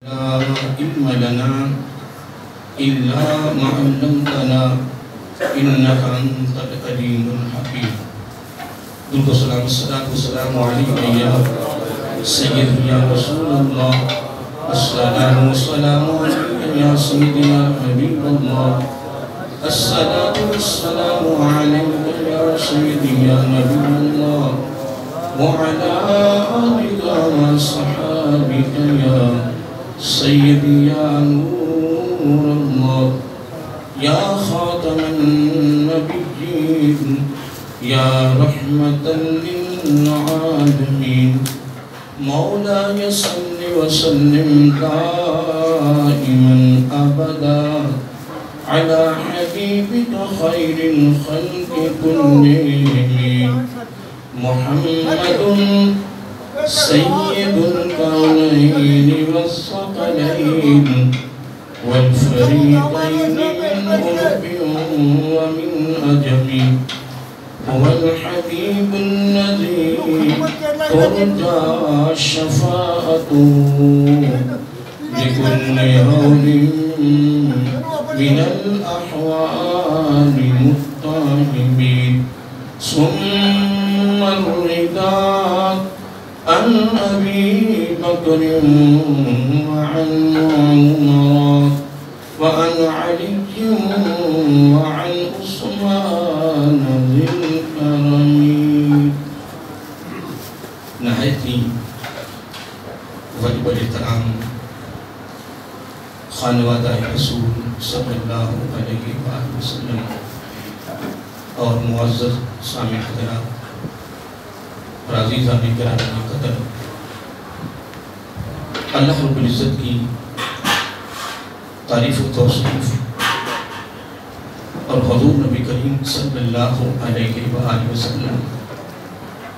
لا علم لنا إلا ما علمتنا إنك أنت العليم الحكيم. درود و سلام الصلاة والسلام عليك يا سيدي يا رسول الله. الصلاة والسلام عليك يا سيدي يا حبيب الله. الصلاة والسلام عليك يا سيدي يا نبي الله. وعلى آلك وصحابك يا سيدي يا نور الله. يا خاتم النبيين يا رحمة للعالمين. مولاي صل وسلم دائما أبدا على حبيبك خير الخلق كلهم محمد سيد الكونين والثقلين والفريقين من عرب ومن عجم. هو الحبيب الذي ترجى شفاعته لكل هول من الأحوال متهمين. ثم الرداء عن أبي بكر وعن عمر وعن علي وعن عثمان ذي الكرم. نہایت ہی واجب الاحترام خانوادہ رسول صلی اللہ علیہ وآلہ وسلم اور معزز سامع حضرات اور عزیزان کرام قدر، اللہ رب العزت کی تعریف و توصیف اور حضور نبی کریم صلی اللہ علیہ وآلہ وسلم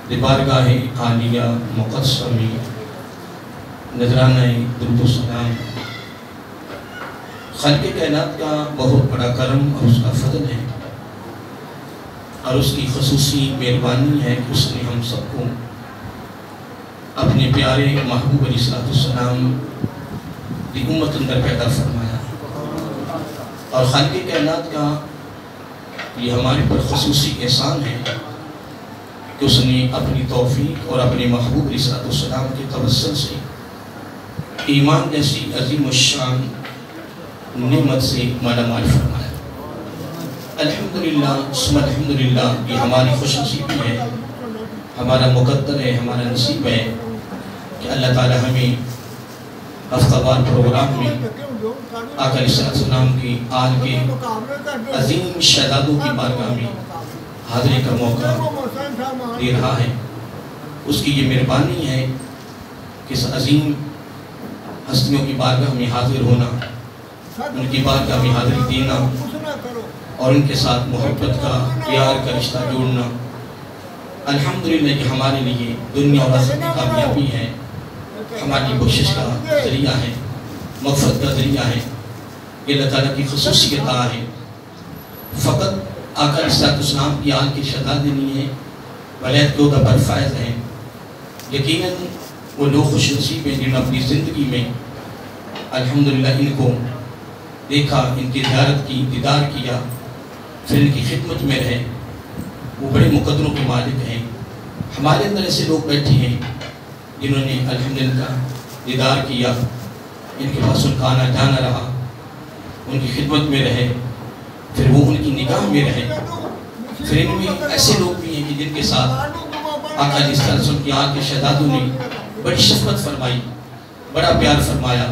دی بارگاہ عالیہ مقدسہ میں نذرانہ درود و سلام خالق کائنات کا بہت بڑا کرم اور اس کا فضل ہے اور اس کی خصوصی مہربانی ہے کہ اس نے ہم سب کو اپنے پیارے محبوب علیہ السلام کی امت اندر پیدا فرمایا. اور خالق کائنات کا یہ ہمارے پر خصوصی احسان ہے کہ اس نے اپنی توفیق اور اپنے محبوب علیہ السلام کے توسل سے ایمان جیسی عظیم الشان نعمت سے مالا مال فرمایا. الحمدللہ ثم الحمدللہ، یہ ہماری خوش نصیبی ہے، ہمارا مقدر ہے، ہمارا نصیب ہے کہ اللہ تعالی ہمیں ہفتہ وار پروگرام میں آقا علیہ السلام کی آل کے عظیم شہدادوں کی بارگاہ میں حاضری کا موقع دے رہا ہے. اس کی یہ مہربانی ہے کہ اس عظیم ہستیوں کی بارگاہ میں حاضر ہونا، ان کی بارگاہ میں حاضری دینا اور ان کے ساتھ محبت کا پیار کا رشتہ جوڑنا الحمدللہ یہ ہمارے لیے دنیا اور آخرت کی کامیابی ہے، ہماری بخشش کا ذریعہ ہے، مغفرت کا ذریعہ ہے. یہ اللہ تعالیٰ کی خصوصی عطا ہے. فقط آقا علیہ السلام کی آل کی شہادت نہیں ہے، ولید کے عہدہ پر فائز ہیں. یقیناً وہ لوگ خوش نصیب ہیں جنہوں نے اپنی زندگی میں الحمدللہ ان کو دیکھا، ان کی زیارت کی، دیدار کیا، پھر ان کی خدمت میں رہے. وہ بڑے مقدروں کے مالک ہیں. ہمارے اندر ایسے لوگ بیٹھے ہیں جنہوں نے الحمدللہ دیدار کیا، ان کے پاس ان کا آنا جانا رہا، ان کی خدمت میں رہے، پھر وہ ان کی نگاہ میں رہے. پھر ان میں ایسے لوگ بھی ہیں کہ جن کے ساتھ آقا علیہ السلام کی آل کے شہدادوں نے بڑی شفقت فرمائی، بڑا پیار فرمایا،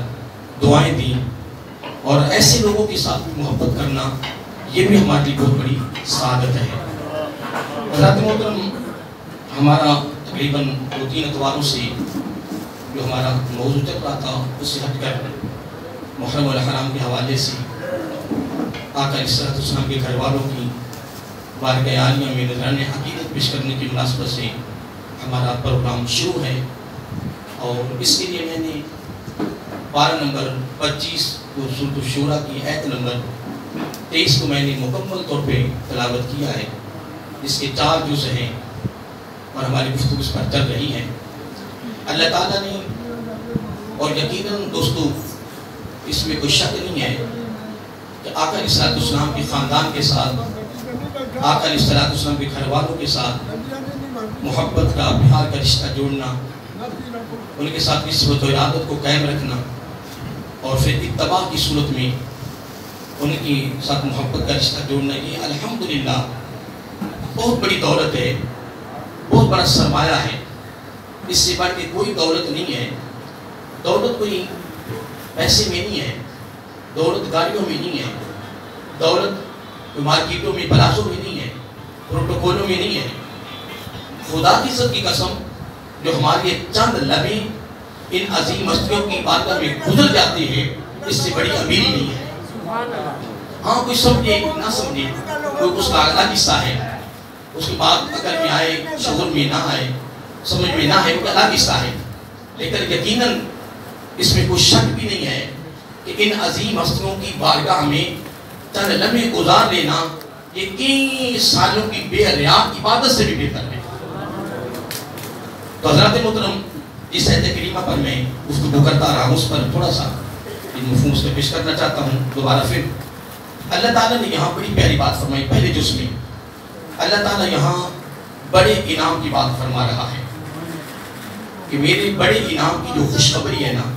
دعائیں دیں. اور ایسے لوگوں کے ساتھ بھی محبت کرنا یہ بھی ہماری بہت بڑی سعادت ہے. حضرات محترم، ہمارا تقریباً 2-3 اتواروں سے جو ہمارا موضوع چل رہا تھا اس سے ہٹ کر محرم الحرام کے حوالے سے آقا علیہ السلام کے گھر والوں کی بارگاہ عالیہ میں نذرانہ عقیدت پیش کرنے کی مناسبت سے ہمارا پروگرام شروع ہے. اور اس کے لیے میں نے پارہ نمبر 25 کو سورۃ الشورى کی آیت نمبر 23 کو میں نے مکمل طور پہ تلاوت کیا ہے، جس کے 4 جز ہیں اور ہماری گفتگو اس پر چل رہی ہے. اللہ تعالیٰ نے اور یقیناً دوستو اس میں کوئی شک نہیں ہے کہ آقا علیہ السلام کے خاندان کے ساتھ، آقا علیہ السلام کے گھر والوں کے ساتھ محبت کا، پیار کا رشتہ جوڑنا، ان کے ساتھ نسبت و ارادت کو قائم رکھنا، اور پھر اتباع کی صورت میں ان کی ساتھ محبت کا رشتہ جوڑنا، یہ الحمدللہ بہت بڑی دولت ہے، بہت بڑا سرمایہ ہے۔ اس سے بڑھ کے کوئی دولت نہیں ہے۔ دولت کوئی پیسے میں نہیں ہے، دولت گاڑیوں میں نہیں ہے، دولت کوئی مارکیٹوں میں، پلازوں میں نہیں ہے، پروٹوکولوں میں نہیں ہے۔ خدا کی عزت کی قسم، جو ہماری چند لمحے ان عظیم ہستیوں کی بارگاہ میں گزر جاتی ہے، اس سے بڑی امیری نہیں ہے۔ ہاں کوئی سمجھے نہ سمجھے، کوئی اس کا الگ حصہ ہے، اس کی بات عقل میں آئے، شعور میں نہ آئے، سمجھ میں نہ آئے، وہ الگ حصہ ہے۔ لیکن یقیناً اس میں کوئی شک بھی نہیں ہے کہ ان عظیم ہستیوں کی بارگاہ میں چند لمحے گزار لینا یہ کئی سالوں کی بے ریا عبادت سے بھی بہتر ہے۔ تو حضرات محترم، اس آیت کریمہ پر میں گفتگو کرتا رہا ہوں، اس پر تھوڑا سا ان مفہوم سے پیش کرنا چاہتا ہوں دوبارہ پھر۔ اللہ تعالیٰ نے یہاں بڑی پیاری بات فرمائی۔ پہلے جز میں اللہ تعالیٰ یہاں بڑے انعام کی بات فرما رہا ہے کہ میرے بڑے انعام کی جو خوشخبری ہے نا،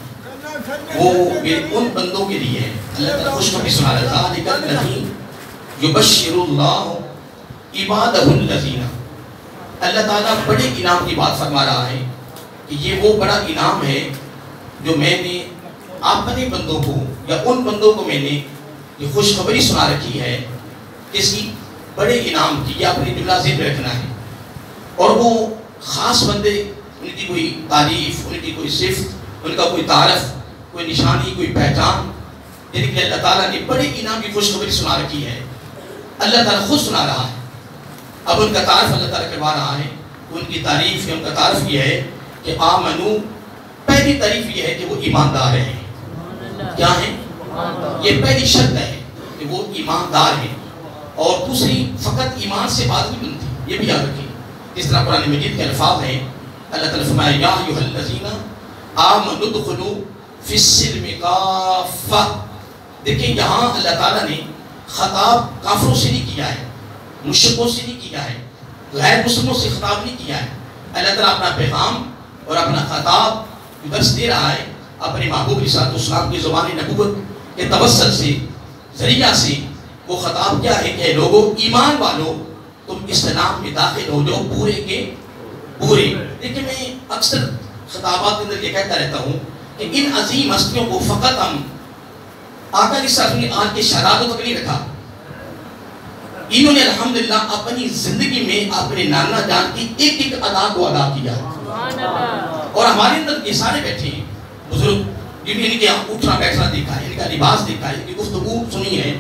وہ میرے ان بندوں کے لیے ہے۔ اللہ تعالیٰ خوشخبری سنا رہا تھا، لیکن نہیں یبشر اللہ عبادہ الذین، اللہ تعالیٰ بڑے انعام کی بات فرما رہا ہے کہ یہ وہ بڑا انعام ہے جو میں نے اپنے بندوں کو، یا ان بندوں کو میں نے یہ خوشخبری سنا رکھی ہے، کسی بڑے انعام کی۔ یہ اپنی جملہ ذہن میں رکھنا ہے۔ اور وہ خاص بندے، ان کی کوئی تعریف، ان کی کوئی صفت، ان کا کوئی تعارف، کوئی نشانی، کوئی پہچان، یعنی کہ اللہ تعالیٰ نے بڑے انعام کی خوشخبری سنا رکھی ہے، اللہ تعالیٰ خود سنا رہا ہے۔ اب ان کا تعارف اللہ تعالیٰ کروا رہا ہے، ان کی تعریف، ان کا تعارف یہ ہے کہ آمنو، پہلی تعریف یہ ہے کہ وہ ایماندار ہیں۔ کیا ہیں؟ یہ پہلی شرط ہے کہ وہ ایماندار ہیں۔ اور دوسری، فقط ایمان سے بات نہیں بنتی، یہ بھی یاد رکھیں۔ اس طرح قرآن مجید کے الفاظ ہیں، اللہ تعالیٰ فرمایا یا ایھا الذین آمنوا ادخلوا فی السلم کافہ۔ دیکھیں یہاں اللہ تعالیٰ نے خطاب کافروں سے نہیں کیا ہے، مشرکوں سے نہیں کیا ہے، غیر مسلموں سے خطاب نہیں کیا ہے۔ اللہ تعالیٰ اپنا پیغام اور اپنا خطاب درس دے رہا ہے اپنے محبوب علیہ السلام کی زبان نبوت کے توسل سے، ذریعہ سے۔ وہ خطاب کیا ہے کہ لوگوں، ایمان والو، تم اسلام میں داخل ہو جاؤ پورے کے پورے۔ لیکن میں اکثر خطابات کے اندر یہ کہتا رہتا ہوں کہ ان عظیم ہستیوں کو فقط ہم آقا علیہ السلام نے آن کے شہادتوں تک نہیں رکھا، انہوں نے الحمدللہ اپنی زندگی میں اپنے نانا جان کی ایک ایک ادا کو ادا کیا۔ اور ہمارے اندر یہ سارے بیٹھے ہیں بزرگ، جن نے ان کے اٹھنا بیٹھنا دیکھا ہے، ان کا لباس دیکھا ہے، ان کی گفتگو سنی ہے،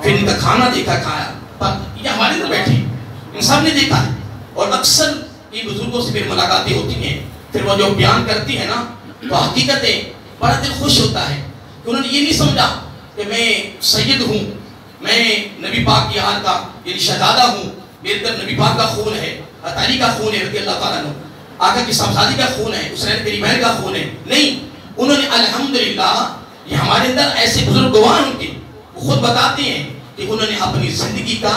پھر ان کا کھانا دیکھا، کھایا، پر یہ ہمارے اندر بیٹھے ہیں، ان سب نے دیکھا ہے۔ اور اکثر یہ بزرگوں سے پھر ملاقاتیں ہوتی ہیں، پھر وہ جو بیان کرتی ہیں نا، تو حقیقتیں بڑا دل خوش ہوتا ہے کہ انہوں نے یہ نہیں سمجھا کہ میں سید ہوں، میں نبی پاک کی آل کا یعنی شہزادہ ہوں، میرے اندر نبی پاک کا خون ہے، علی کا خون ہے رضی اللہ تعالیٰ عنہ، آقا کی صاحبزادی کا خون ہے، حسین کریمین کا خون ہے۔ نہیں، انہوں نے الحمدللہ، یہ ہمارے اندر ایسے بزرگ گواہ ان کے، وہ خود بتاتے ہیں کہ انہوں نے اپنی زندگی کا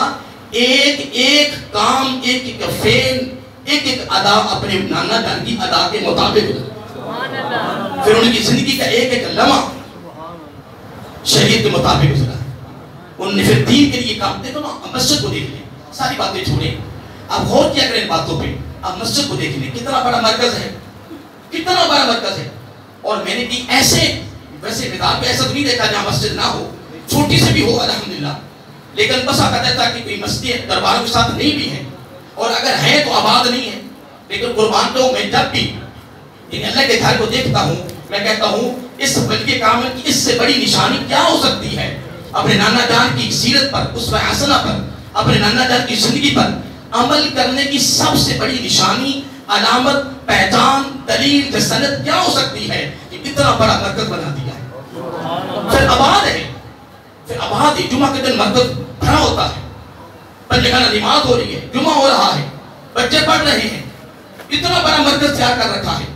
ایک ایک کام، ایک ایک فعل، ایک ایک ادا اپنے نانا جان کی ادا کے مطابق، پھر ان کی زندگی کا ایک ایک لمحہ شریعت کے مطابق گزرا۔ انہوں نے پھر دین کے لیے کام، دیکھو نا، مسجد کو دیکھ لیں، ساری باتیں چھوڑیں، اب غور کیا کریں ان باتوں پہ، اب مسجد کو دیکھ لیں، کتنا بڑا مرکز ہے، کتنا بڑا مرکز ہے۔ اور میں نے بھی ایسے ویسے مثال پہ ایسا تو نہیں دیکھا جہاں مسجد نہ ہو، چھوٹی سے بھی ہو الحمدللہ، لیکن بس آقا کہتا کہ کوئی مسجد درباروں کے ساتھ نہیں بھی ہے، اور اگر ہیں تو آباد نہیں ہے۔ لیکن قربان تو میں جب بھی ان اللہ کے گھر کو دیکھتا ہوں، میں کہتا ہوں اس ولی کامل کی اس سے بڑی نشانی کیا ہو سکتی ہے؟ اپنے نانا جان کی سیرت پر، اسوہ حسنہ پر، اپنے نانا جان کی زندگی پر عمل کرنے کی سب سے بڑی نشانی، علامت، پہچان، دلیل، جسنت کیا ہو سکتی ہے کہ اتنا بڑا مرکز بنا دیا ہے۔ پھر آباد ہے، پھر آباد ہے، جمعہ کے دن مرکز بھرا ہوتا ہے، بچے کا نماز ہو رہی ہے، جمعہ ہو رہا ہے، بچے پڑھ رہے ہیں، اتنا بڑا مرکز تیار کر رکھا ہے۔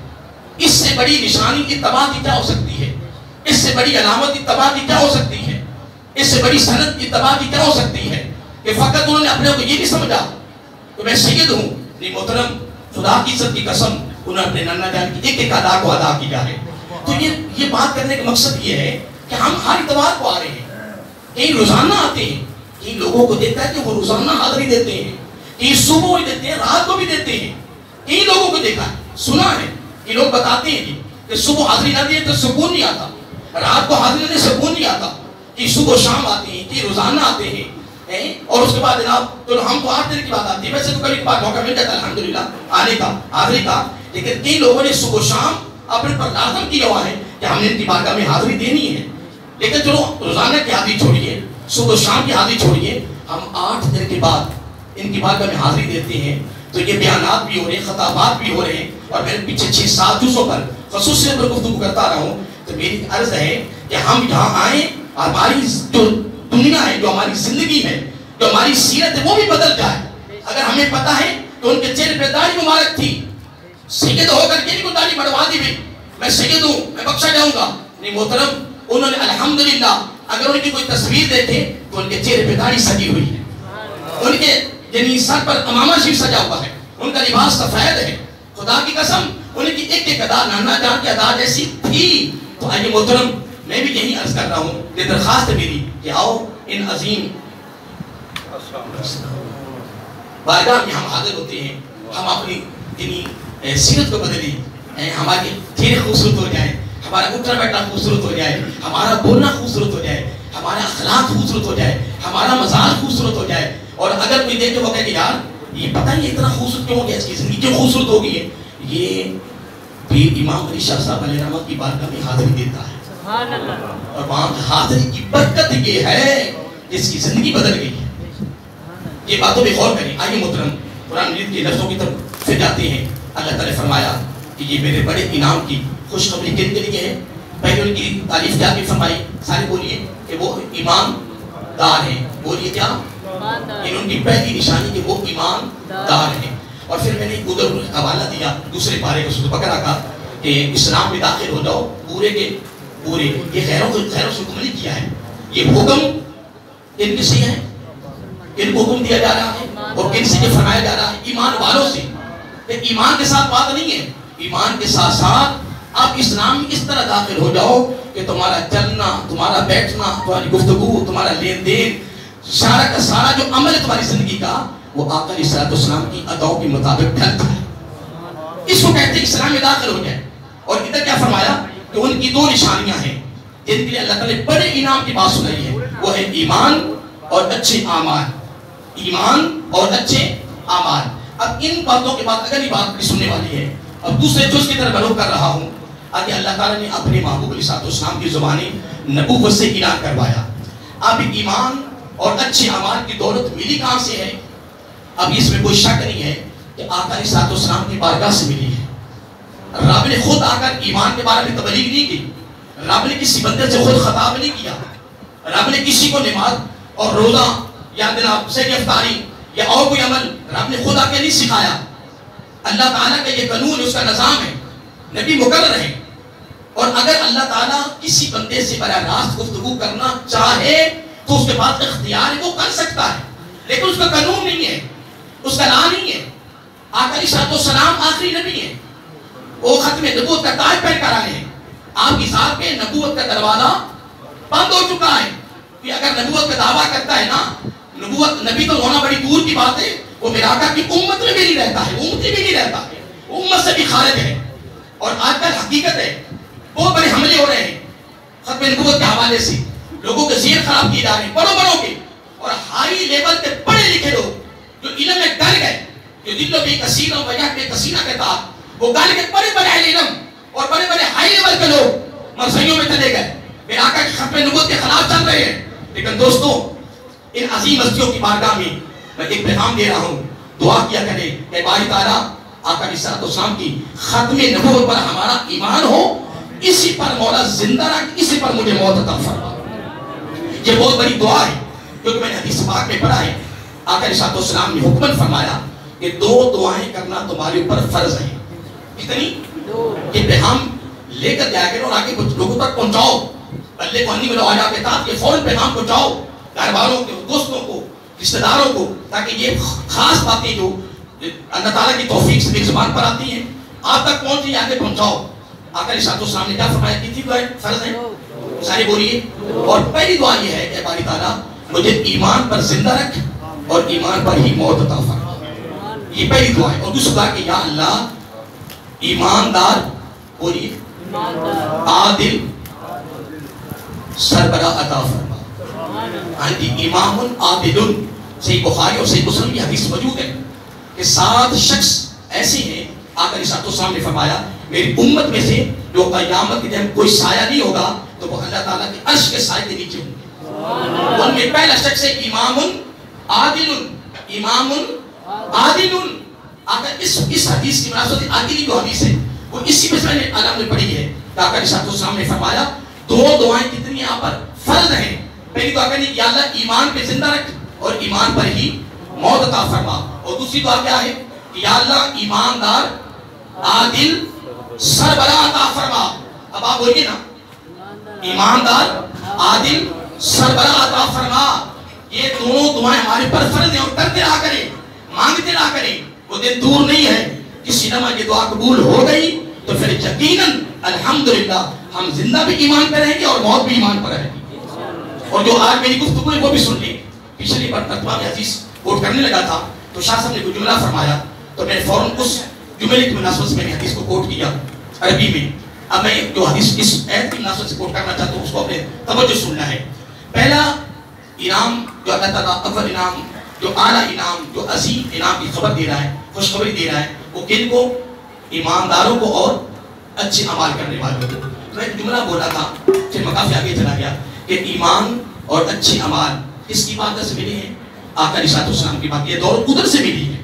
اس سے بڑی نشانی اتباع کی کیا ہو سکتی ہے؟ اس سے بڑی علامت اتباع کی کیا ہو سکتی ہے؟ اس سے بڑی سند اتباع کی کیا ہو سکتی ہے؟ کہ فقط انہوں نے اپنے کو یہ نہیں سمجھا کہ میں سید ہوں. نہیں محترم، خدا کی عزت کی قسم، انہوں نے اپنے نانا جان کی ایک ایک ادا کو ادا کیا ہے. تو یہ بات کرنے کا مقصد یہ ہے کہ ہم ہر اتوار کو آ رہے ہیں، کئی روزانہ آتے ہیں، کئی لوگوں کو دیکھتا ہے کہ وہ روزانہ حاضری دیتے ہیں، کئی صبح بھی دیتے ہیں، رات کو بھی دیتے ہیں. کئی لوگوں کو دیکھا ہے، سنا ہے کہ لوگ بتاتے ہیں کہ صبح حاضری نہ دیے تو سکون نہیں آتا، رات کو حاضری نہ دے سکون نہیں آتا، کہ صبح شام آتے ہیں، کہ روزانہ آتے ہیں. اور اس کے بعد جناب تو ہم تو 8 دن کی بات آتی ہے، ویسے تو کبھی بات موقع مل جاتا ہے الحمدللہ آنے کا، حاضری کا، لیکن کئی لوگوں نے صبح شام اپنے پر لازم کیا ہوا ہے کہ ہم نے ان کی بارگاہ میں حاضری دینی ہے. لیکن چلو روزانہ کی حاضری چھوڑیے، صبح شام کی حاضری چھوڑیے، ہم 8 دن کے بعد ان کی بارگاہ میں حاضری دیتے ہیں. تو یہ بیانات بھی ہو رہے ہیں، خطابات بھی ہو رہے ہیں، اور میں پیچھے 6-7 جزوں پر خصوصی پر گفتگو کرتا رہا ہوں. تو میری عرض ہے کہ ہم یہاں آئیں، ہماری جو دنیا ہے، جو ہماری زندگی ہے، جو ہماری سیرت ہے، وہ بھی بدل جائے. اگر ہمیں پتا ہے کہ ان کے چہرے پہ داڑھی مبارک تھی، سید ہو کر کے نہیں کو داڑھی بڑھوا دی بھی میں سید ہوں، میں بخشا جاؤں گا. نہیں محترم، انہوں نے الحمدللہ اگر ان کی کوئی تصویر دیکھے تو ان کے چہرے پہ داڑھی سجی ہوئی ہے، ان کے یعنی سر پر امامہ شریف سجا ہوا ہے، ان کا لباس سفید ہے. خدا کی قسم ان کی ایک ایک ادا نانا جان کی ادا جیسی تھی. تو آئیے محترم، میں بھی یہی عرض کر رہا ہوں، یہ درخواست ہے میری کہ آؤ ان عظیم بارگاہ میں ہم حاضر ہوتے ہیں، ہم اپنی یعنی سیرت کو بدلیں، ہمارے چہرے خوبصورت ہو جائیں، ہمارا اٹھنا بیٹھنا خوبصورت ہو جائے، ہمارا بولنا خوبصورت ہو جائے، ہمارا اخلاق خوبصورت ہو جائے، ہمارا مزاج خوبصورت ہو جائے. اور اگر کوئی دیکھے وہ کہے کہ یار یہ پتہ نہیں اتنا خوبصورت کیوں ہو گیا، اس کی زندگی کیوں خوبصورت ہو گئی ہے، یہ پیر امام علی شاہ صاحب علیہ رحمت کی بارگاہ میں حاضری دیتا ہے. اور وہاں حاضری کی برکت یہ ہے جس کی زندگی بدل گئی ہے. یہ باتوں پہ غور کریں. آئیے محترم، قرآن مجید کے لفظوں کی طرف پھر جاتے ہیں. اللہ تعالیٰ نے فرمایا کہ یہ میرے بڑے انعام کی خوشخبری کن کے لیے ہے. پہلے ان کی تعریف کیا کی فرمائی، سارے بولیے کہ وہ ایماندار ہیں. بولیے کیا؟ ان کی پہلی نشانی کہ وہ ایماندار ہیں. اور پھر میں نے ادھر حوالہ دیا دوسرے پارے کو سورۃ بقرہ کا کہ اسلام میں داخل ہو جاؤ پورے کے پورے. یہ خیروں سے حکم نہیں کیا ہے، یہ حکم ان کس سے ہے؟ ان کو حکم دیا جا رہا ہے اور کن سے یہ فرمایا جا رہا ہے؟ ایمان والوں سے. ایمان کے ساتھ بات نہیں ہے، ایمان کے ساتھ ساتھ آپ اسلام میں اس طرح داخل ہو جاؤ کہ تمہارا چلنا، تمہارا بیٹھنا، تمہاری گفتگو، تمہارا لین دین، سارا کا سارا جو عمل ہے تمہاری زندگی کا، وہ آقا علیہ الصلوۃ والسلام کی اداؤں کے مطابق ڈھلتا ہے. اس کو کہتے ہیں اسلام میں داخل ہو جائے. اور ادھر کیا فرمایا کہ ان کی 2 نشانیاں ہیں جن کے لیے اللہ تعالیٰ نے بڑے انعام کی بات سنائی ہے. وہ ہے ایمان اور اچھے اعمال. ایمان اور اچھے اعمال. اب ان باتوں کے بعد اگلی بات بھی سننے والی ہے. اب دوسرے جز کی طرف بلو کر رہا ہوں. آگے اللہ تعالیٰ نے اپنے محبوب علیہ الصلوۃ والسلام کی زبانی نبوت سے اعلان کروایا. اب ایمان اور اچھے اعمال کی دولت ملی کہاں سے ہے؟ اب اس میں کوئی شک نہیں ہے کہ آقا علیہ الصلوۃ والسلام کی بارگاہ سے ملی ہے. رب نے خود آ کر ایمان کے بارے میں تبلیغ نہیں کی، رب نے کسی بندے سے خود خطاب نہیں کیا، رب نے کسی کو نماز اور روزہ یا جناب سے افطاری یا اور کوئی عمل رب نے خود آ کے نہیں سکھایا. اللہ تعالیٰ کا یہ قانون، اس کا نظام ہے، نبی مقرر ہے. اور اگر اللہ تعالیٰ کسی بندے سے براہ راست گفتگو کرنا چاہے تو اس کے پاس اختیار ہے، وہ کر سکتا ہے، لیکن اس کا قانون نہیں ہے، اس کا لا نہیں ہے. آقا علیہ الصلوۃ والسلام آخری نبی ہیں، وہ ختم نبوت کا تاج پہن کر آئے ہیں. آپ کی ذات پہ نبوت کا دروازہ بند ہو چکا ہے. کہ اگر نبوت کا دعویٰ کرتا ہے نا، نبوت نبی تو ہونا بڑی دور کی بات ہے، وہ میرا آقا کی امت میں بھی نہیں رہتا ہے، امتی بھی نہیں رہتا ہے، امت سے بھی خارج ہے. اور آج کل حقیقت ہے بہت بڑے حملے ہو رہے ہیں ختم نبوت کے حوالے سے، لوگوں کے ذہن خراب کیے جا رہے ہیں، بڑوں کے اور ہائی لیول کے پڑھے لکھے لوگ جو علم میں ڈر گئے، جو دلوں بے کثیرہ وجہ بے کثیرہ کے تحت وہ گال کے بڑے علم اور بڑے ہائی لیول کے لوگ مرثیوں میں چلے گئے، میرے آقا کی ختم نبوت کے خلاف چل رہے ہیں. لیکن دوستوں، ان عظیم ہستیوں کی بارگاہ میں میں ایک پیغام دے رہا ہوں، دعا کیا کریں کہ باری تعالیٰ آقا علیہ الصلوۃ والسلام کی ختم نبوت پر ہمارا ایمان ہو، اسی پر مولا زندہ رکھ، اسی پر مجھے موت عطا فرما. یہ بہت بڑی دعا ہے کیونکہ میں نے حدیث پاک میں پڑھا ہے آقا علیہ الصلوۃ والسلام نے حکم فرمایا کہ 2 دعائیں کرنا تمہارے اوپر فرض ہے. کتنی؟ کہ پیغام لے کر جایا کرو اور آگے لوگوں تک پہنچاؤ. بلے کو انی ملو آجا کے تحت یہ فوراً پیغام پہنچاؤ گھر والوں کو, دوستوں کو, رشتہ داروں کو, تاکہ یہ خاص باتیں جو اللہ تعالیٰ کی توفیق سے ایک زبان پر آتی ہیں آپ تک پہنچی, آگے پہنچاؤ. آقا علیہ السلام نے کیا فرمایا کی تھی دعائیں فرض ہیں سارے بولیے. اور پہلی دعا یہ ہے کہ باری تعالیٰ مجھے ایمان پر زندہ رکھ اور ایمان پر ہی موت عطا فرما. یہ پہلی دعا ہے. اور دوسری دعا کہ یا اللہ ایماندار بولیے عادل سربراہ عطا فرما. ہاں جی, امام عادل. صحیح بخاری اور صحیح مسلم کی حدیث موجود ہے کہ 7 شخص ایسے ہیں آقا علیہ السلام نے فرمایا میری امت میں سے جو قیامت کے دن کوئی سایہ نہیں ہوگا تو وہ اللہ تعالیٰ کے عرش کے سائے کے نیچے ہوں گے. ان میں پہلا شخص ہے امام عادل. امام عادل. آقا اس حدیث کی مناسبت عادلی جو حدیث ہے وہ اسی میں سے میں نے علم میں پڑھی ہے کہ آقا علیہ السلام نے فرمایا 2 دعائیں کتنی یہاں پر فرض ہیں. پہلی دعا کہنی کہ اللہ ایمان پہ زندہ رکھ اور ایمان پر ہی موت عطا فرما. اور دوسری دعا کیا ہے کہ یا اللہ ایماندار عادل سربراہ عطا فرما. اب آپ بولیے نا ایماندار عادل سربراہ عطا فرما. یہ دونوں دعائیں ہمارے پر فرض ہیں اور کرتے رہا کریں, مانگتے رہا کریں. وہ دن دور نہیں ہے کسی نماز یہ دعا قبول ہو گئی تو پھر یقیناً الحمدللہ ہم زندہ بھی ایمان پر رہیں گے اور موت بھی ایمان پر رہیں گے. اور جو آج میری گفتگو ہے وہ بھی سن لی. پچھلی بار مرتبہ میں حدیث کوٹ کرنے لگا تھا تو شاہ صاحب نے کوئی جملہ فرمایا تو میں نے فوراً اس جملے کی مناسبت سے میں نے حدیث کو کوٹ کیا عربی میں. اب میں جو حدیث اس آیت کی مناسبت سے کوٹ کرنا چاہتا ہوں اس کو اپنے توجہ سننا ہے. پہلا انعام جو اللہ تعالیٰ اول انعام جو اعلیٰ انعام جو عظیم انعام کی خبر دے رہا ہے, خوشخبری دے رہا ہے, وہ کن کو؟ ایمانداروں کو اور اچھے عمال کرنے والوں کو. میں ایک جملہ بولا تھا پھر میں کافی آگے چلا گیا کہ ایمان اور اچھے عمال کس کی بات سے ملی ہیں؟ آقا علیہ السلام کی بات. یہ دور ادھر سے ملی ہے.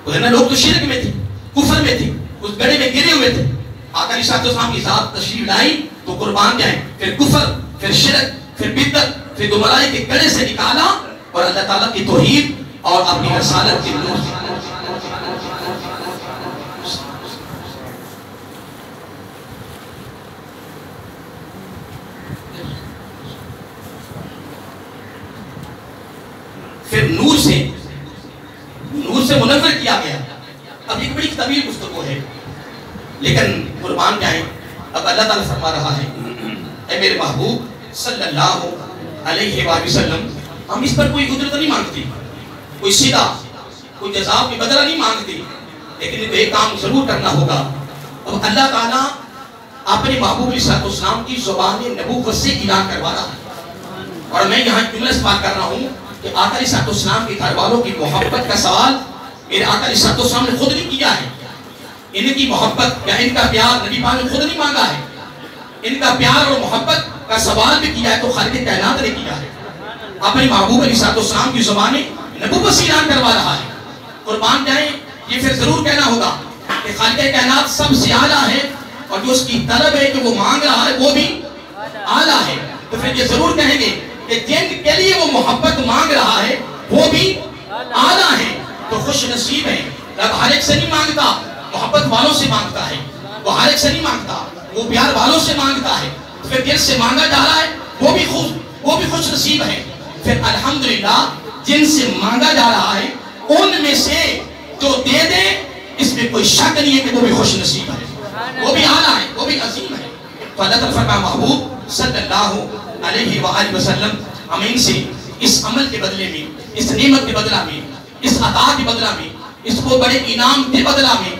ادھر لوگ تو شرک میں تھے, کفر میں تھے, اس گڑھے میں گرے ہوئے تھے. آقا علیہ السلام کی ذات تشریف لائی تو قربان جائیں, پھر کفر, پھر شرک, پھر بدعت, پھر گمراہی کے گڑھے سے نکالا اور اللہ تعالیٰ کی توحید اور اپنی رسالت کی نور سے. پھر نور سے منور کیا گیا. اب ایک بڑی طویل گفتگو ہے لیکن قربان جائیں اب اللہ تعالیٰ فرما رہا ہے اے میرے محبوب صلی اللہ علیہ وآلہ وسلم ہم اس پر کوئی اجرت نہیں مانگتی, کوئی صدا, کوئی جزا کی بدلہ نہیں مانگتی, لیکن ایک کام ضرور کرنا ہوگا. اب اللہ تعالیٰ اپنے محبوب علیہ السلام کی زبان نبوت سے اعلان کروا رہا ہے. اور میں یہاں جملہ استعمال کر رہا ہوں کہ آقا علیہ السلام کے گھر والوں کی محبت کا سوال میرے آقا علیہ السلام نے خود نہیں کیا ہے. ان کی محبت یا ان کا پیار نبی پاک نے خود نہیں مانگا ہے. ان کا پیار اور محبت کا سوال بھی کیا ہے تو خالق کائنات نے کیا ہے. اپنے محبوب علیہ السلام کی زبان نبوت سے اعلان کروا رہا ہے. قربان جائیں یہ پھر ضرور کہنا ہوگا کہ خالق کائنات سب سے اعلیٰ ہے اور جو اس کی طلب ہے کہ وہ مانگ رہا ہے وہ بھی اعلیٰ ہے. تو پھر یہ ضرور کہیں گے کہ جن کے لیے وہ محبت مانگ رہا ہے وہ بھی اعلیٰ ہے. تو خوش نصیب ہے. رب ہر ایک سے نہیں مانگتا, محبت والوں سے مانگتا ہے. وہ ہر ایک سے نہیں مانگتا, وہ پیار والوں سے مانگتا ہے. تو پھر دل سے مانگا جا رہا ہے وہ بھی خوش نصیب ہے. پھر الحمدللہ جن سے مانگا جا رہا ہے ان میں سے جو دے دے اس میں کوئی شک نہیں ہے کہ وہ بھی خوش نصیب ہے, وہ بھی اعلیٰ ہے, وہ بھی عظیم ہے. تو اللہ تعالیٰ فرمایا محبوب صلی اللہ علیہ وآلہ وسلم ہم ان سے اس عمل کے بدلے میں, اس نعمت کے بدلہ میں, اس عطا کے بدلہ میں, اس کو بڑے انعام کے بدلہ میں,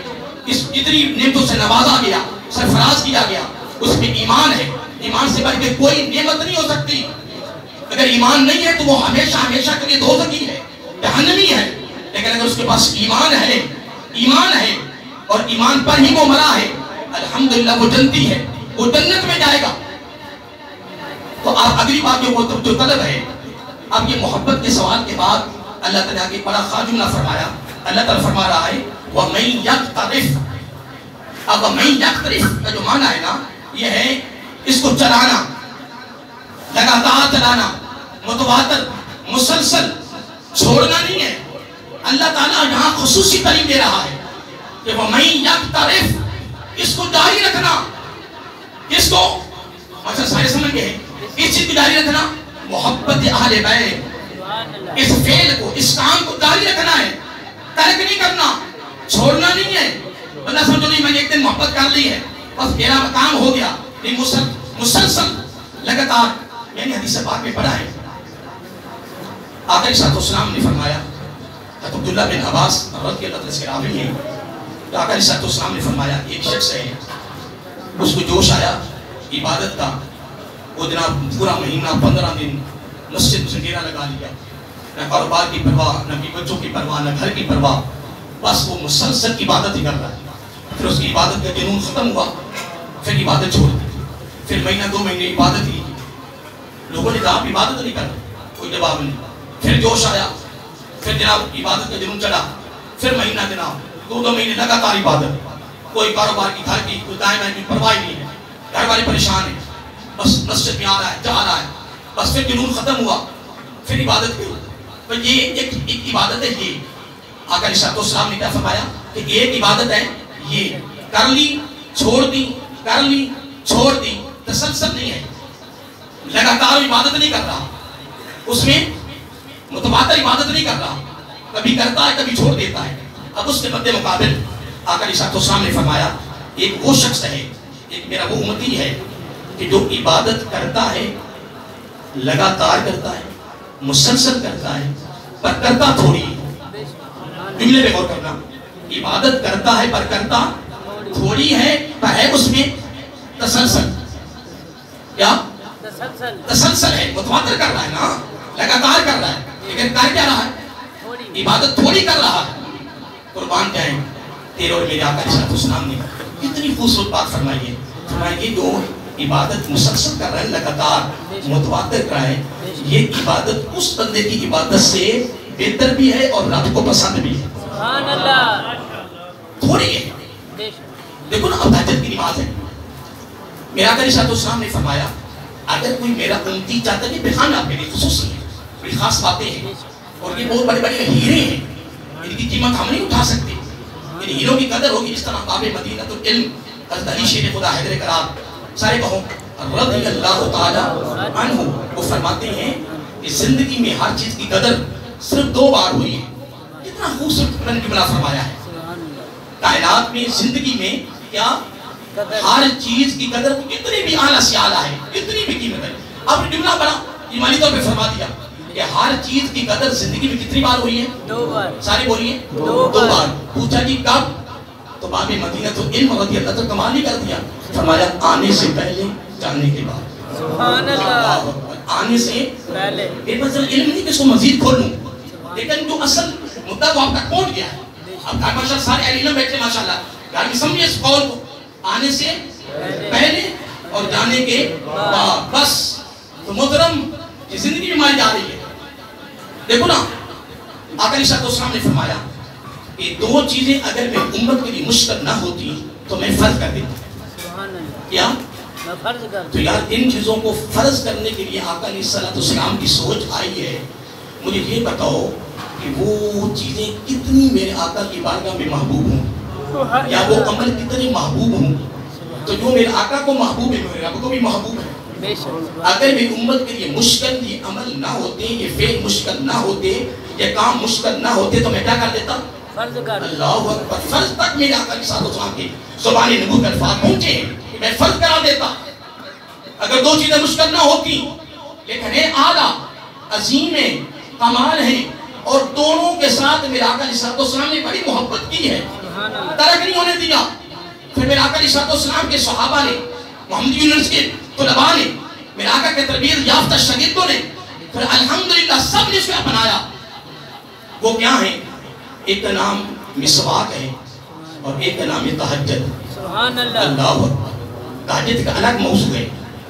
اس اتنی نعمتوں سے نوازا گیا, سرفراز کیا گیا, اس میں ایمان ہے. ایمان سے بڑھ کے کوئی نعمت نہیں ہو سکتی. اگر ایمان نہیں ہے تو وہ ہمیشہ ہمیشہ کے لیے دوزخی ہے, جہنمی ہے. لیکن اگر اس کے پاس ایمان ہے اور ایمان پر ہی وہ مرا ہے الحمدللہ وہ جنتی ہے, وہ جنت میں جائے گا. تو آپ اگلی بات جو طلب ہے, اب یہ محبت کے سوال کے بعد اللہ تعالیٰ کے بڑا خاص جملہ فرمایا. اللہ تعالیٰ فرما رہا ہے وَمَن يَقْتَرِفْ. اب وَمَن يَقْتَرِفْ کا جو معنی ہے نا یہ ہے اس کو چلانا, لگاتار چلانا, متواتر, مسلسل, چھوڑنا نہیں ہے. اللہ تعالیٰ یہاں خصوصی تعلیم دے رہا ہے کہ وَمَن يَقْتَرِفْ اس کو جاری رکھنا. کس کو؟ اچھا سارے سمجھ گئے ہیں. اس چیز کو جاری رکھنا محبت اہل بیت. اس فعل کو اس کام کو جاری رکھنا ہے, ترک نہیں کرنا, چھوڑنا نہیں ہے. بندہ سمجھو نہیں میں نے ایک دن محبت کر لی ہے بس میرا کام ہو گیا. نہیں, مسلسل لگاتار. میں نے حدیث پاک میں پڑھا ہے آقا علیہ السلام نے فرمایا, حضرت عبداللہ بن عباس رضی اللہ عنہ سے راوی ہیں, آقا علیہ السلام نے فرمایا ایک شخص ہے اس کو جوش آیا عبادت کا. وہ جناب پورا مہینہ 15 دن مسجد سے ڈیرا لگا لیا, نہ کاروبار کی پرواہ, نہ بچوں کی پرواہ, نہ گھر کی پرواہ, بس وہ مسلسل عبادت ہی کر رہا ہے. پھر اس کی عبادت کا جنون ختم ہوا, پھر عبادت چھوڑ دی. پھر مہینہ 2 مہینے عبادت ہی کی. لوگوں نے کہا آپ عبادت نہیں کر رہے, کوئی جواب نہیں. پھر جوش آیا, پھر جناب عبادت کا جنون چلا. پھر مہینہ جناب 2 مہینے لگاتار عبادت, کوئی کاروبار کی, گھر کی, کوئی دائیں بائیں کی پرواہ نہیں ہے. گھر والے پریشان ہیں, بس مسجد میں آ رہا ہے, جا رہا ہے, بس پھر جنون ختم ہوا, پھر عبادت کی. تو یہ ایک عبادت ہے. یہ آقا علیہ السلام نے کیا فرمایا کہ ایک عبادت ہے, یہ کر لی چھوڑ دی, کر لی چھوڑ دی, تسلسل نہیں ہے. لگاتار عبادت نہیں کر رہا, اس میں متواتر عبادت نہیں کر رہا, کبھی کرتا ہے کبھی چھوڑ دیتا ہے. اب اس کے مد مقابل آقا علیہ السلام نے فرمایا ایک وہ شخص ہے, ایک میرا وہ امتی ہے کہ جو عبادت کرتا ہے, لگاتار کرتا ہے, مسلسل کرتا ہے, پر کرتا تھوڑی. جملے پہ غور کرنا, عبادت کرتا ہے پر کرتا تھوڑی ہے, پر ہے اس میں تسلسل. کیا تسلسل ہے, متواتر کر رہا ہے نا, لگاتار کر رہا ہے, لیکن کر کیا رہا ہے؟ عبادت تھوڑی کر رہا ہے. قربان جائیں تیرے اور میرے آقا علیہ السلام نے کتنی خوبصورت بات فرمائی ہے. فرمایا یہ جو عبادت مسلسل کر رہا ہے, لگاتار متواتر کر رہا ہے, یہ عبادت اس بندے کی عبادت سے بہتر بھی ہے اور رب کو پسند بھی ہے. سبحان اللہ. تھوڑی ہے. دیکھو نا, اب تہجد کی نماز ہے, میرا آقا علیہ السلام نے فرمایا اگر کوئی میرا امتی چاہتا ہے کہ بخان آپ کے لیے خصوصی ہے, بڑی خاص باتیں ہیں, اور یہ بہت بڑے بڑے ہیرے ہیں, ان کی قیمت ہم نہیں اٹھا سکتے. ان ہیروں کی قدر ہوگی جس طرح باب مدینہ العلم حضرت علی شیر خدا حیدر کرام سارے کہوں رضی اللہ تعالی عنہ, وہ فرماتے ہیں کہ زندگی میں ہر چیز کی قدر صرف 2 بار ہوئی ہے. کتنا خوبصورت میں نے جملہ فرمایا ہے. کائنات میں زندگی میں کیا ہر چیز کی قدر کتنی بھی اعلیٰ سے اعلیٰ ہے, کتنی بھی قیمت ہے. اب جملہ بڑا ایمانی طور پہ فرما دیا کہ ہر چیز کی قدر زندگی میں کتنی بار ہوئی ہے؟ 2 بار. سارے بولیے 2 بار. پوچھا جی کب؟ تو باب مدینہ تو علم رضی اللہ تو کمال نہیں کر دیا. فرمایا آنے سے پہلے, جاننے کے بعد. سبحان اللہ. آنے سے پہلے. یہ مثلا علم نہیں کہ اس کو مزید کھول لوں, لیکن جو اصل مدعا وہ آپ تک پہنچ گیا ہے. اب گھر ماشاءاللہ سارے اہل علم بیٹھے ماشاءاللہ, گھر میں سمجھے اس قول کو, آنے سے پہلے اور جانے کے بعد. بس تو محترم یہ زندگی میں ماری جا رہی ہے. دیکھو نا, آقا علیہ السلام نے فرمایا کہ 2 چیزیں اگر میں امت کے لیے مشکل نہ ہوتی تو میں فرض کر دیتا. کیا؟ تو یار ان چیزوں کو فرض کرنے کے لیے آقا علیہ السلام کی سوچ آئی ہے. مجھے یہ بتاؤ کہ وہ چیزیں کتنی میرے آقا کی بارگاہ میں محبوب ہوں, یا وہ عمل کتنے محبوب ہوں. تو جو میرے آقا کو محبوب ہے میرے رب کو بھی محبوب ہے. اگر میری امت کے لیے مشکل یہ عمل نہ ہوتے, یہ فعل مشکل نہ ہوتے, یہ کام مشکل نہ ہوتے, تو میں کیا کر دیتا؟ اللہ اکبر. فرض تک میرے آقا علیہ السلام کے زبان نبوت الفاظ پہنچے ہیں, میں فرض کرا دیتا. اگر 2 چیزیں مشکل نہ ہوتی, لیکن ہے اعلیٰ عظیم ہے, کمال ہے, اور دونوں کے ساتھ میرے آقا علیہ السلام نے بڑی محبت کی ہے, ترک نہیں ہونے دیا. پھر میرے آقا علیہ السلام کے صحابہ نے, محمد یونس کے طلباء نے, میرے آقا کے تربیت یافتہ شاگردوں نے, پھر الحمدللہ سب نے اس کو اپنایا. وہ کیا ہیں؟ ایک کا نام مسواک ہے اور ایک کا نام ہے تہجد. سبحان اللہ. اللہ اکبر. تہجد کا الگ موضوع ہے,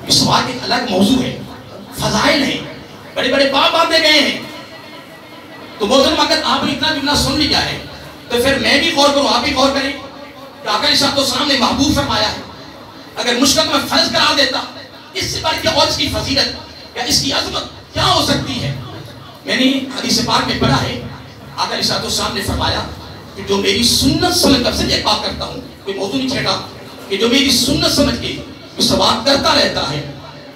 مسواک ایک الگ موضوع ہے, فضائل ہیں, بڑے بڑے باب باندھے گئے ہیں. تو محترم اگر آپ نے اتنا جملہ سن لیا ہے تو پھر میں بھی غور کروں, آپ بھی غور کریں کہ آقا علیہ السلام نے محبوب فرمایا ہے. اگر مشکل میں فرض کرا دیتا, اس سے بڑھ کے اور اس کی فضیلت یا اس کی عظمت کیا ہو سکتی ہے؟ میں نے حدیث پاک میں پڑھا ہے, آقا علیہ السلام نے فرمایا کہ جو میری سنت سمجھ کر سے ایک بات کرتا ہوں, کوئی موضوع نہیں چھیڑا, کہ جو میری سنت سمجھ کے مسواک کرتا رہتا ہے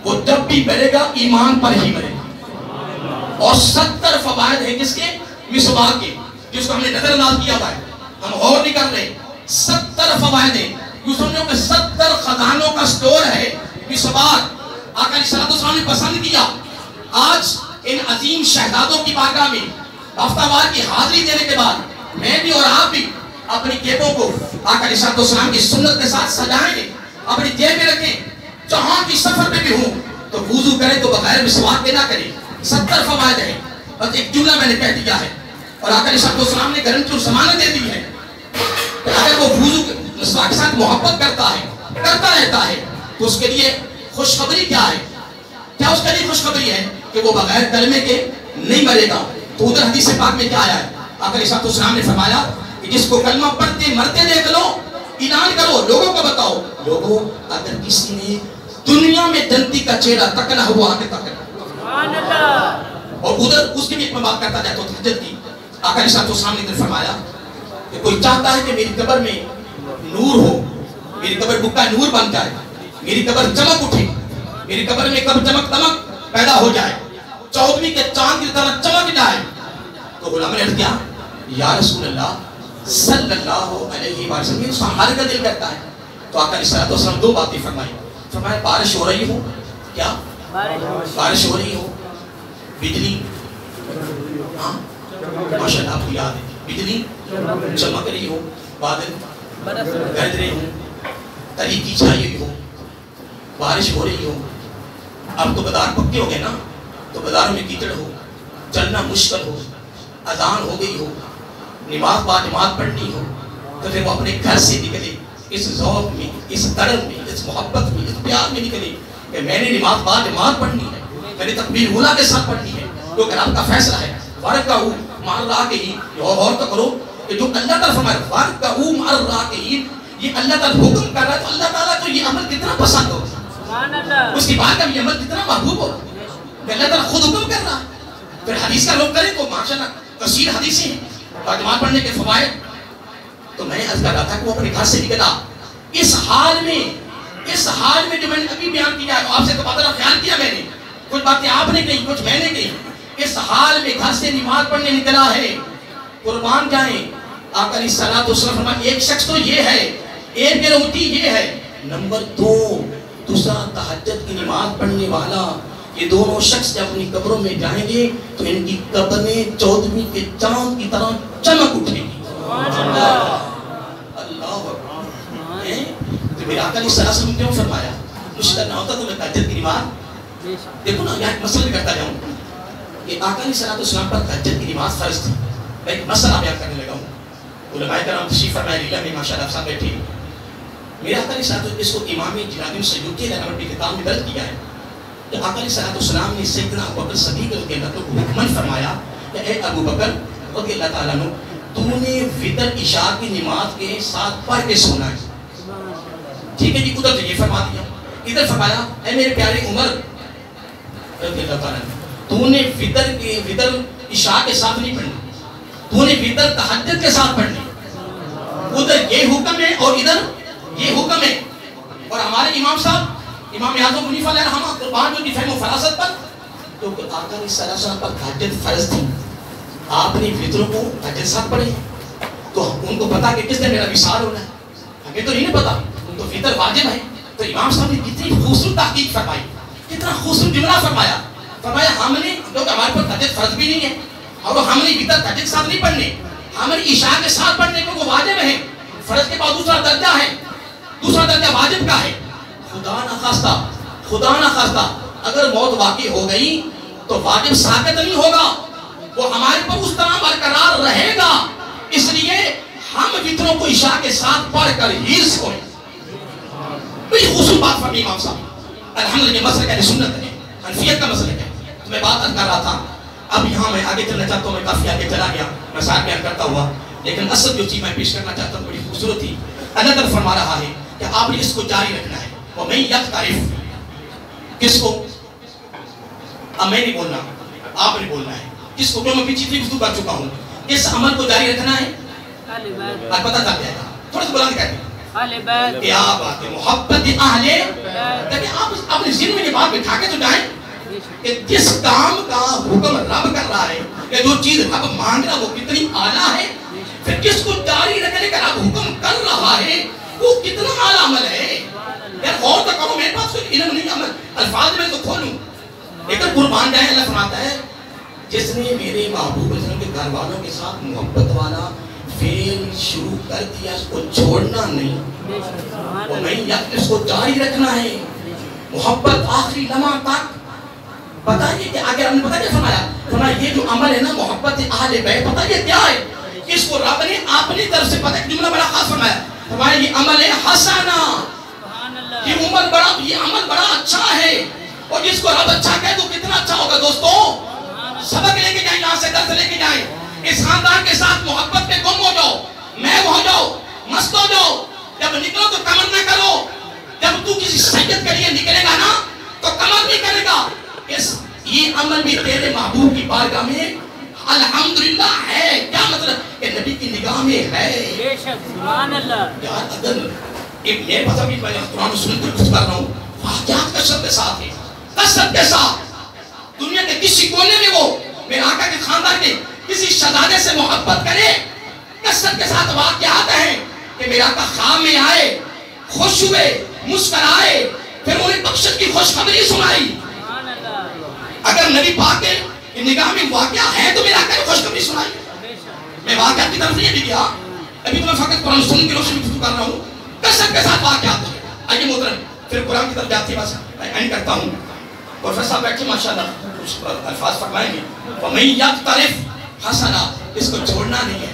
وہ جب بھی مرے گا ایمان پر ہی مرے گا. اور 70 فوائد ہیں کس کے؟ مسواک کے، جس کو ہم نے نظر انداز کیا ہوا ہے، ہم غور نہیں کر رہے. 70 فوائد ہیں، یوں سمجھو کہ 70 خزانوں کا سٹور ہے مسواک. آقا علیہ السلام نے پسند کیا. آج ان عظیم شہزادوں کی بارگاہ میں ہفتہ وار کی حاضری دینے کے بعد میں بھی اور آپ بھی اپنی جیبوں کو آقا علیہ السلام کی سنت کے ساتھ سجائیں گے، اپنی جیب میں رکھیں. جہاں کی سفر پہ بھی ہوں تو وضو کریں تو بغیر مسواک کے نہ کریں. 70 فوائد ہیں. بس ایک جملہ میں نے کہہ دیا ہے اور آقا علیہ السلام نے گارنٹی اور ضمانت دے دی ہے کہ اگر وہ وضو مسواک کے ساتھ محبت کرتا رہتا ہے تو اس کے لیے خوشخبری کیا ہے؟ کیا اس کے لیے خوشخبری ہے کہ وہ بغیر کلمے کے نہیں مرے گا. تو ادھر حدیث پاک میں کیا آیا ہے؟ آقا علیہ السلام نے فرمایا کہ جس کو کلمہ پڑھتے مرتے دیکھ لو، اعلان کرو، لوگوں کو بتاؤ، لوگوں اگر کسی نے دنیا میں جنتی کا چہرہ تکنا ہوا آگے تکنا. اور ادھر اس کی بھی ایک میں بات کرتا جاتا ہوں تہجد کی. آقا علیہ السلام نے فرمایا کہ کوئی چاہتا ہے کہ میری قبر میں نور ہو، میری قبر بکا نور بن جائے، میری قبر چمک اٹھے، میری قبر میں کب چمک دمک پیدا ہو جائے، 14ویں کے چاند کی طرح چمک جائے. تو غلام نے عرض کیا یا رسول اللہ صلی اللہ علیہ وسلم، اس کا ہر کا دل کرتا ہے. تو آقا علیہ السلام 2 باتیں فرمایا بارش ہو رہی ہو، کیا بارش ہو رہی ہو، بجلی، ہاں ماشاءاللہ آپ کو یاد ہے، بجلی چمک رہی ہو، بادل گرج رہے ہو، تری کی چھائی ہوئی ہو، بارش ہو رہی ہو. اب تو بازار پکے ہو گئے نا، تو بازاروں میں کیچڑ ہو، چلنا مشکل ہو، اذان ہو گئی ہو، نماز با جماعت پڑھنی ہو، تو پھر وہ اپنے گھر سے نکلے اس ذوق میں، اس تڑپ میں، اس محبت میں، اس پیار میں نکلے کہ میں نے نماز با جماعت پڑھنی ہے، میں نے تکبیر اولیٰ کے ساتھ پڑھنی ہے، کیونکہ رب کا فیصلہ ہے. وَرَكَعُوا مَعَ الرَّاكِعِينَ. یہ غور تو کرو کہ جو اللہ تعالیٰ فرمایا وَرَكَعُوا مَعَ الرَّاكِعِينَ، یہ اللہ تعالیٰ حکم کر رہا ہے. تو اللہ تعالیٰ کو یہ عمل کتنا پسند ہو، اس کی بات کا یہ عمل کتنا محبوب ہو کہ اللہ تعالیٰ خود حکم کر رہا ہے. پھر حدیث کا لوگ کریں تو ماشاءاللہ کثیر حدیثیں ہیں باجماعت پڑھنے کے فوائد. تو میں عرض کر رہا تھا کہ وہ اپنے گھر سے نکلا اس حال میں جو میں نے ابھی بیان کیا ہے، آپ سے تبادلہ خیال کیا میں نے، کچھ باتیں آپ نے کہی کچھ میں نے کہی. اس حال میں گھر سے نماز پڑھنے نکلا ہے. قربان جائیں آقا علیہ السلام فرمایا ایک شخص تو یہ ہے، ایک گروہی یہ ہے. نمبر 2 دوسرا تہجد کی نماز پڑھنے والا. یہ دونوں شخص جب اپنی قبروں میں جائیں گے تو ان کی قبریں 14ویں کے چاند کی طرح چمک اٹھیں گی. اللہ تو میرے آقا علیہ السلام کیوں فرمایا مشکل نہ ہوتا تو میں تہجد کی نماز. دیکھو نا یہاں ایک مسئلہ بھی کرتا جاؤں کہ آقا علیہ السلام پر تہجد کی نماز فرض تھی. میں ایک مسئلہ بیان کرنے لگا ہوں. علماء کرام تشریف فرمائے لیلہ میں ماشاءاللہ صاحب بیٹھے. میرے آقا علیہ السلام اس کو امام جناب سیوطی نے اپنی کتاب میں درج کیا ہے کہ آقا علیہ السلام نے سیدنا ابوبکر صدیق رضی اللہ عنہ کو حکمن فرمایا کہ اے ابو بکر رضی اللہ تعالیٰ عنہ تو نے وتر عشاء کی نماز کے ساتھ پڑھ کے سونا ہے. ٹھیک ہے جی، ادھر تو یہ فرما دیا. ادھر فرمایا اے میرے پیارے عمر رضی اللہ تعالیٰ عنہ تو نے وتر عشاء کے ساتھ نہیں پڑھنی، تو نے وتر تہجد کے ساتھ پڑھنی. ادھر یہ حکم ہے اور ادھر یہ حکم ہے. اور ہمارے امام صاحب امام اعظم حنیفہ علیہ رحمہ قربان جو کی فہم و فراست پر تو آقا علیہ السلام پر تہجد فرض تھی. آپ نے وتروں کو تہجد ساتھ پڑھے تو ان کو پتا کہ کس نے میرا وصال ہونا ہے، ہمیں تو نہیں پتا. تو وتر واجب ہے. تو امام صاحب نے کتنی خوبصورت تحقیق فرمائی، کتنا خوبصورت جملہ فرمایا. فرمایا ہم نے کیونکہ ہمارے پر تہجد فرض بھی نہیں ہے اور ہم نے وتر تہجد ساتھ نہیں پڑھنے، ہم نے عشاء کے ساتھ پڑھنے کو وہ واجب ہے. فرض کے بعد دوسرا درجہ ہے، دوسرا درجہ واجب کا ہے. خدا نہ خواستہ اگر موت واقع ہو گئی تو واجب ساقط نہیں ہوگا، وہ ہمارے پر اس طرح برقرار رہے گا. اس لیے ہم وتروں کو عشاء کے ساتھ پڑھ کر ہی سوئیں. بڑی خوبصورت بات فرمائی امام صاحب. الحمدللہ مسئلہ اہل سنت ہے، حنفیت کا مسئلہ ہے. تو میں بات کر رہا تھا، اب یہاں میں آگے چلنا چاہتا ہوں. میں کافی آگے چلا گیا مسائل بیان کرتا ہوا، لیکن اصل جو چیز میں پیش کرنا چاہتا ہوں بڑی خوبصورت تھی. اللہ تعالیٰ فرما رہا ہے کہ آپ نے اس کو جاری رکھنا ہے. وَمَن يَقْتَرِفْ کس کو؟ اب میں نہیں بولنا، آپ نے بولنا ہے. کس کو؟ میں پیچھے تھی گفتگو کر چکا ہوں. اس عمل کو جاری رکھنا ہے. اب پتہ چل جائے گا. تھوڑا سا بلند کہتے ہیں کیا بات ہے، محبت اہل بیت۔ آپ اپنے ذہن میں یہ بات بٹھا کے تو جائیں کہ جس کام کا حکم رب کر رہا ہے کہ جو چیز رب مانگ رہا وہ کتنی اعلیٰ ہے، پھر جس کو جاری رکھنے کا رب حکم کر رہا ہے وہ کتنا اعلیٰ عمل ہے۔ یار غور تو کرو، میرے پاس کوئی علم نہیں، عمل الفاظ میں تو کھولوں، لیکن قربان جائے اللہ فرماتا ہے جس نے میرے محبوب صلی اللہ علیہ وسلم کے گھر والوں کے ساتھ محبت والا فعل شروع کر دیا، اس کو چھوڑنا نہیں، وہ نہیں، یا اس کو جاری رکھنا ہے، محبت آخری لمحہ تک۔ پتہ یہ کہ آگے ہم نے پتہ کیا فرمایا یہ جو عمل ہے نا محبت اہل بیت، پتہ یہ کیا ہے، اس کو رب نے اپنی طرف سے پتہ جملہ بڑا خاص فرمایا یہ عمل ہے حسنہ، یہ عمل بڑا اچھا ہے، اور جس کو رب اچھا کہے تو کتنا اچھا ہوگا دوستو۔ سبق لے کے جائیں، یہاں سے درس لے کے جائیں، اس خاندان کے ساتھ محبت میں گم ہو جاؤ، محو ہو جاؤ، مست ہو جاؤ، جب نکلو تو کمر نہ کرو، جب تو کسی سید کے لیے نکلے گا نا تو کمر نہیں کرے گا۔ یہ عمل بھی تیرے محبوب کی بارگاہ میں الحمدللہ ہے، کیا مطلب کہ نبی کی نگاہ میں ہے۔ سبحان اللہ۔ یار اگر میرے پاس ابھی میں قرآن و سنت پر کچھ کر رہا ہوں، واقعات کثرت کے ساتھ ہے، کثرت کے ساتھ، دنیا کے کسی کونے میں وہ میرے آقا کے خاندان کے کسی شہزادے سے محبت کرے، کثرت کے ساتھ واقعات ہیں کہ میرا آقا خواب میں آئے، خوش ہوئے، مسکرائے، پھر انہیں بخشش کی خوشخبری سنائی۔ اگر نبی پاک کے نگاہ میں واقعہ ہے تو میرا آقا نے خوشخبری سنائی۔ میں واقعات کی طرف نہیں ابھی گیا، ابھی تو میں فقط قرآن سنت کی روشنی میں کر رہا ہوں، کثرت کے ساتھ واقعات ہیں۔ آئیے محترم پھر قرآن کی طرف جاتی بس میں اینڈ کرتا ہوں۔ پروفیسر صاحب بیٹھے ماشاءاللہ کچھ الفاظ فرمائیں گے، وَمَن يَقْتَرِفْ حَسَنًا، اس کو چھوڑنا نہیں ہے،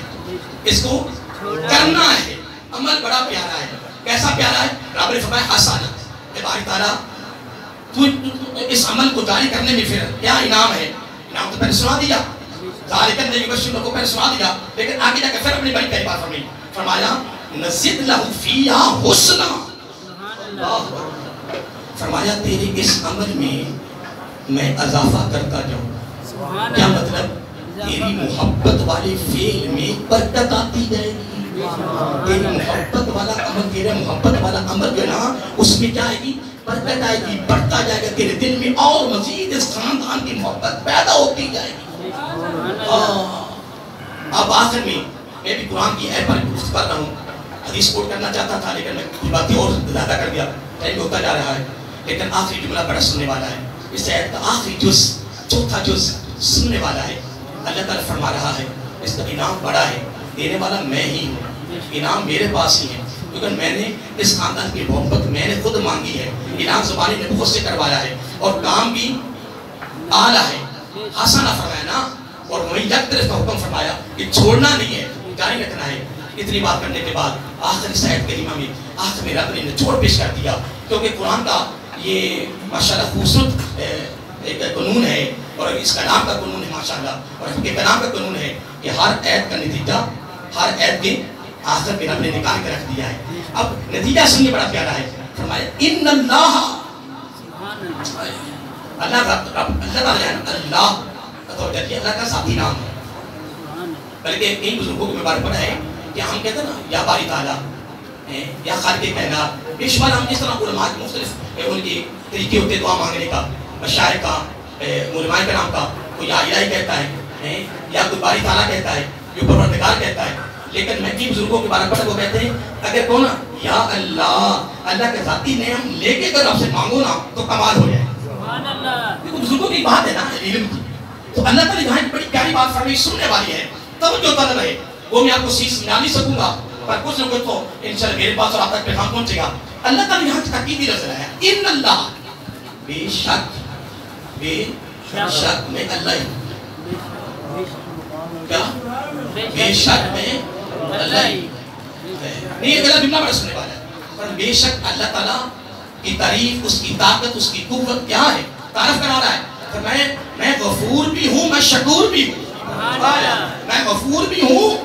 اس کو کرنا ہے۔ عمل بڑا پیارا ہے، کیسا پیارا ہے؟ رب نے فرمایا حسنہ، اے باری تعالیٰ تو اس عمل کو جاری کرنے میں پھر کیا انعام ہے؟ انعام تو پہلے سنا دیا، ذالک الذی یبشر کو پہلے سنا دیا، لیکن آگے جا کے پھر اپنی بڑی پہلی بات فرمایا نزد لہ فیہا حسنا، فرمایا تیرے اس عمل میں اضافہ کرتا جاؤں۔ کیا مطلب؟ تیری محبت والے فعل میں برکت آتی جائے گی، تیری محبت والا عمل، تیرے محبت والا عمل جو نا اس میں کیا آئے گی؟ برکت آئے گی، بڑھتا جائے گا، تیرے دل میں اور مزید اس خاندان کی محبت پیدا ہوتی جائے گی۔ اب آخر میں بھی قرآن کی آیت پر گفتگو کر رہا ہوں، حدیث کوٹ کرنا چاہتا تھا لیکن میں کچھ باتیں اور زیادہ کر دیا، ٹائم ہوتا جا رہا ہے، لیکن آخری جملہ بڑا سننے والا ہے، اس آیت کا آخری جز، چوتھا جز سننے والا ہے۔ اللہ تعالیٰ فرما رہا ہے اس کا انعام بڑا ہے، دینے والا میں ہی ہوں، انعام میرے پاس ہی ہے، کیونکہ میں نے اس خاندان کی محبت میں نے خود مانگی ہے، انعام زبانی نے بہت سے کروایا ہے، اور کام بھی اعلیٰ ہے، حسنہ فرمایا نا، اور وہی یک طرف کا حکم فرمایا کہ چھوڑنا نہیں ہے، جاری رکھنا ہے۔ اتنی بات کرنے کے بعد آخر اس آیت کریمہ میں آخر میں رب نے نچوڑ پیش کر دیا، کیونکہ قرآن کا یہ ماشاءاللہ خوبصورت ایک قانون ہے، اور اس کلام کا قانون ہے ماشاءاللہ، اور اس کے کلام کا قانون ہے کہ ہر آیت کا نتیجہ ہر آیت کے آخر میں رب نے نکال کے رکھ دیا ہے۔ اب نتیجہ سننے بڑا پیارا ہے، فرمایا ان اللہ، اللہ کا ذاتی نام ہے، بلکہ کئی بزرگوں کے بارے پڑھا ہے کہ ہم کہتے ہیں نا یا باری تعالیٰ یا خالق کائنات، بے شمار ہم جس طرح علماء کے مختلف ان کے طریقے ہوتے دعا مانگنے کا، مشاعر کا، علماء کرام کا، کوئی یا الہی کہتا ہے یا کوئی باری تعالیٰ کہتا ہے، جو پروردگار کہتا ہے، لیکن میں کئی بزرگوں کے بارے پڑھا وہ کہتے ہیں اگر کہو نا یا اللہ، اللہ کے ذاتی نام لے کے اگر آپ سے مانگو نا تو کمال ہو جائے۔ دیکھو بزرگوں کی بات ہے نا علم کی، تو اللہ تعالیٰ یہاں ایک بڑی پیاری بات فرمائی سننے والی ہے، توجہ طلب ہے، وہ میں آپ کو سیکھ سمجھا نہیں سکوں گا، پر کچھ نہ کچھ تو انشاءاللہ میرے پاس اور آپ تک پیغام پہنچے گا۔ اللہ تعالیٰ یہاں کی تاکیدی نظر ہے، ان اللہ، بے شک میں اللہ ہی، کیا؟ بے شک میں اللہ ہی، نہیں یہ گلا جملہ بڑا سننے والا ہے، پر بے شک اللہ تعالیٰ کی تعریف، اس کی طاقت، اس کی قوت کیا ہے؟ تعریف کرا رہا ہے کہ میں غفور بھی ہوں، میں شکور بھی ہوں، میں غفور بھی ہوں۔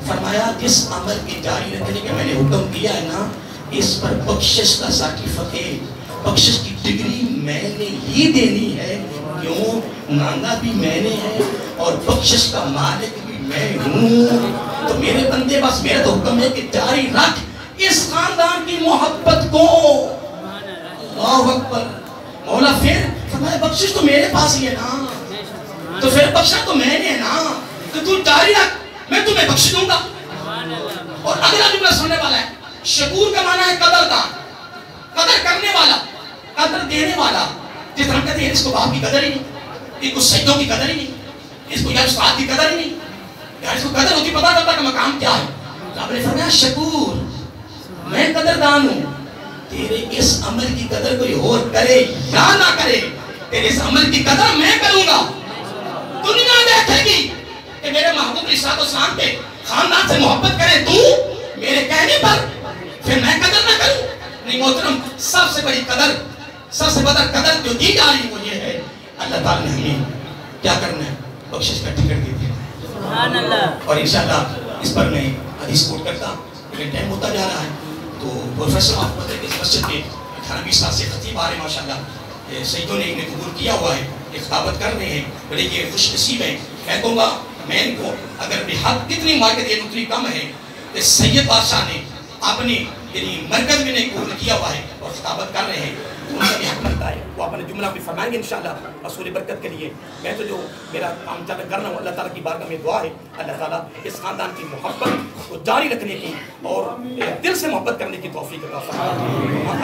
فرمایا جس عمل کی جاری رکھنے کے میں نے حکم کیا ہے نا، اس پر بخشش کا سرٹیفکیٹ، بخشش کی ڈگری میں نے ہی دینی ہے، کیوں؟ مانگا بھی میں نے ہے اور بخشش کا مالک بھی میں ہوں۔ تو میرے بندے بس میرا تو حکم ہے کہ جاری رکھ، اس خاندان کی محبت کو. اللہ اکبر. مولا پھر فرمایا بخشش تو میرے پاس ہی ہے نا, تو پھر بخشا تو میں نے ہے نا, تو تو جاری رکھ, میں تمہیں بخش دوں گا. اور اگلا جملہ سننے والا ہے, شکور کا معنی ہے قدردان, قدر کرنے والا, قدر دینے والا. جس طرح کہتے ہیں اس کو باپ کی قدر ہی نہیں, اس کو سجدوں کی قدر ہی نہیں, اس کو یار استاد کی قدر ہی نہیں, یار اس کو قدر ہوتی پتا کرتا کہ مقام کیا ہے. آپ نے فرمایا شکور, میں قدردان ہوں, تیرے اس عمل کی قدر کوئی اور کرے یا نہ کرے, تیرے اس عمل کی قدر میں کروں گا. دنیا دیکھے گی کہ میرے محبوب علیہ السلام کے خاندان سے محبت کرے تو میرے کہنے پر, پھر میں قدر نہ کروں. نہیں محترم, سب سے بڑی قدر, سب سے بڑا قدر جو دی جا رہی وہ یہ ہے, اللہ تعالیٰ نے ہمیں کیا کرنا ہے, بخشش کا ٹکٹ دے دیا. اور انشاءاللہ اس پر میں حدیث کوٹ کرتا, لیکن ٹائم ہوتا جا رہا ہے. تو پروفیسر آپ پتہ کہ اس مسجد کے 18-20 سال سے خطیب آ رہے ہیں ماشاءاللہ, سیدوں نے انہیں قبول کیا ہوا ہے, خطابت کر رہے ہیں, بڑے یہ خوش نصیب ہیں. میں کہوں گا میں ان کو اگر بحق کتنی مارکت یہ اتنی کم ہے, کہ سید بادشاہ نے اپنے یعنی مرکز میں نے قبول کیا ہوا ہے اور خطابت کر رہے ہیں, ان کا بھی حق بنتا ہے. وہ اپنے جملہ بھی فرمائیں گے انشاءاللہ رسول برکت کے لیے. میں تو جو میرا کام چل کر رہا ہوں, اللہ تعالیٰ کی بارگاہ میں دعا ہے اللہ تعالیٰ اس خاندان کی محبت کو جاری رکھنے کی اور دل سے محبت کرنے کی توفیق عطا فرمائے.